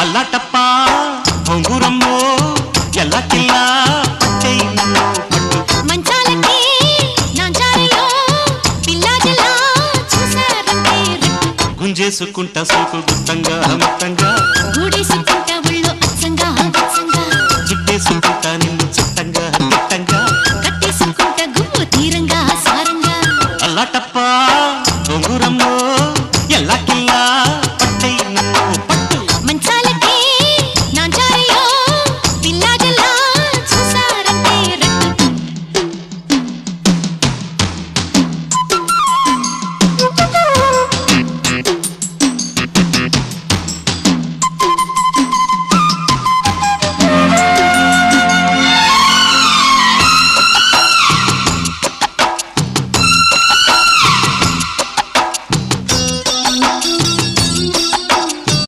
అల్లాటప్ప బొంగురమ్మో ఎల్లా కిల్లా పట్టేయి నన్ను పట్టు మంచాలకి నాంచారలో పిల్లాజలా చూసారంటే గుంజేసుకుంటా సోకు గుత్తంగా